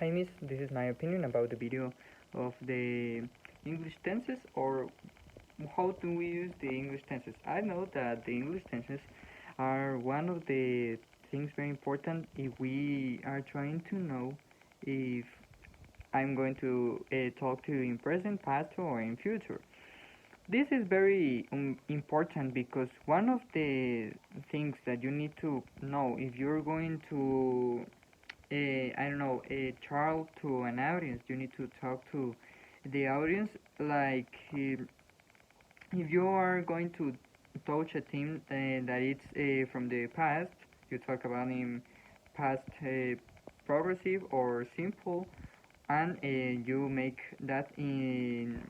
Hi Miss, this is my opinion about the video of the English tenses, or how do we use the English tenses. I know that the English tenses are one of the things very important if we are trying to know if I'm going to talk to you in present, past, or in future. This is very important because one of the things that you need to know if you're going to I don't know, a child to an audience. You need to talk to the audience like if you are going to touch a theme that it's from the past. You talk about in past progressive or simple, and you make that in.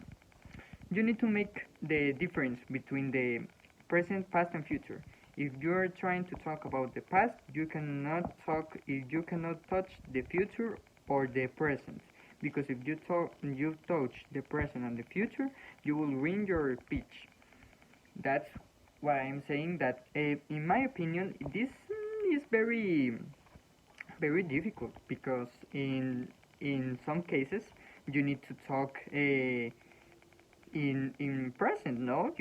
You need to make the difference between the present, past, and future. If you are trying to talk about the past, you cannot talk. If you cannot touch the future or the present, because if you touch the present and the future, you will ruin your pitch. That's why I'm saying that, in my opinion, this is very difficult because in some cases you need to talk in present, no,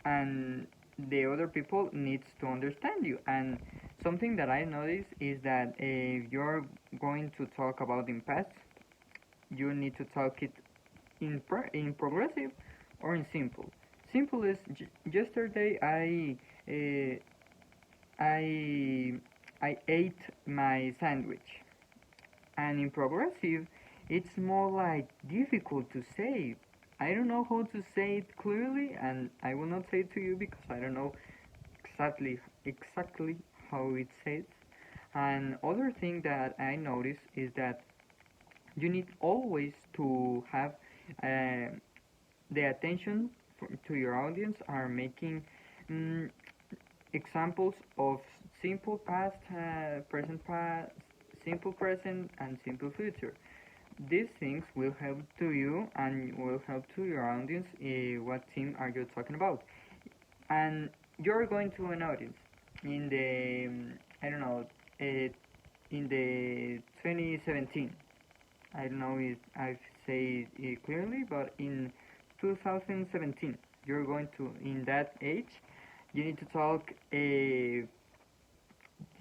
and the other people needs to understand you. And something that I notice is that if you're going to talk about in past, you need to talk it in progressive or in simple. Simple is yesterday uh, I I ate my sandwich, and in progressive, it's more like difficult to say. I don't know how to say it clearly, and I will not say it to you because I don't know exactly how it says. And other thing that I notice is that you need always to have uh, the attention to your audience are making mm, examples of simple past, simple present, and simple future. These things will help to you and will help to your audience what theme are you talking about. And you're going to an audience in the, I don't know, uh, in the 2017. I don't know if I've said it clearly, but in 2017, you're going to, in that age, you need to talk, you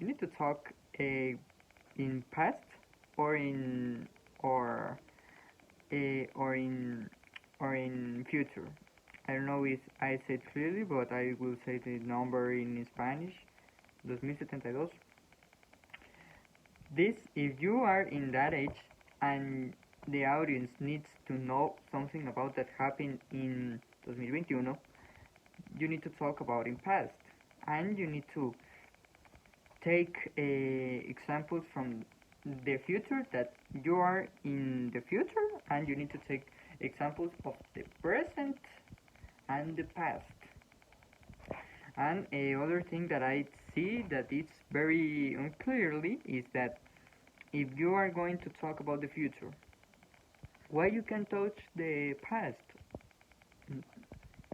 need to talk in past or in, or or in future. I don't know if I said clearly, but I will say the number in Spanish, 2072. This, if you are in that age and the audience needs to know something about that happened in 2021, you need to talk about in past, and you need to take examples from the future that you are in the future, and you need to take examples of the present and the past. And a other thing that I see that it's very unclearly is that if you are going to talk about the future, why you can touch the past?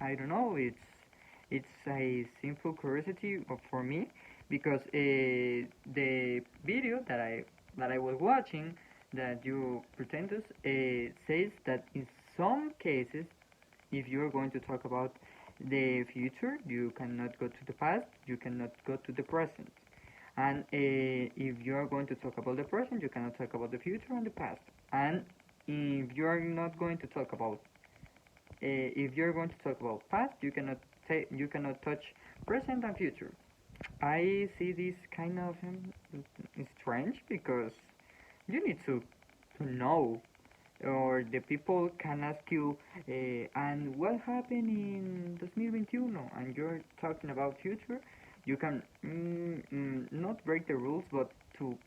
I don't know. It's a simple curiosity for me because the video that I was watching that you pretend us says that in some cases, if you're going to talk about the future, you cannot go to the past, you cannot go to the present. And if you're going to talk about the present, you cannot talk about the future and the past. And if you're not going to talk about, if you're going to talk about past, you cannot touch present and future. I see this kind of strange because you need to know, or the people can ask you, and what happened in 2021, and you're talking about future. You can not break the rules, but to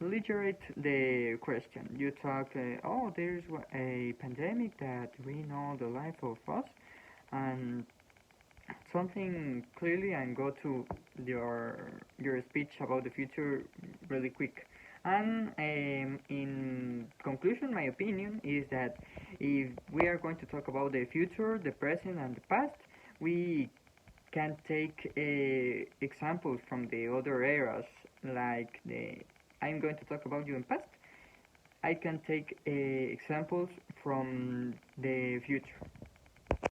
literate the question. You talk, oh, there's a pandemic that we know the life of us, and something clearly, and go to your speech about the future really quick. And in conclusion, my opinion is that if we are going to talk about the future, the present, and the past, we can take examples from the other eras, like I'm going to talk about you in past, I can take examples from the future.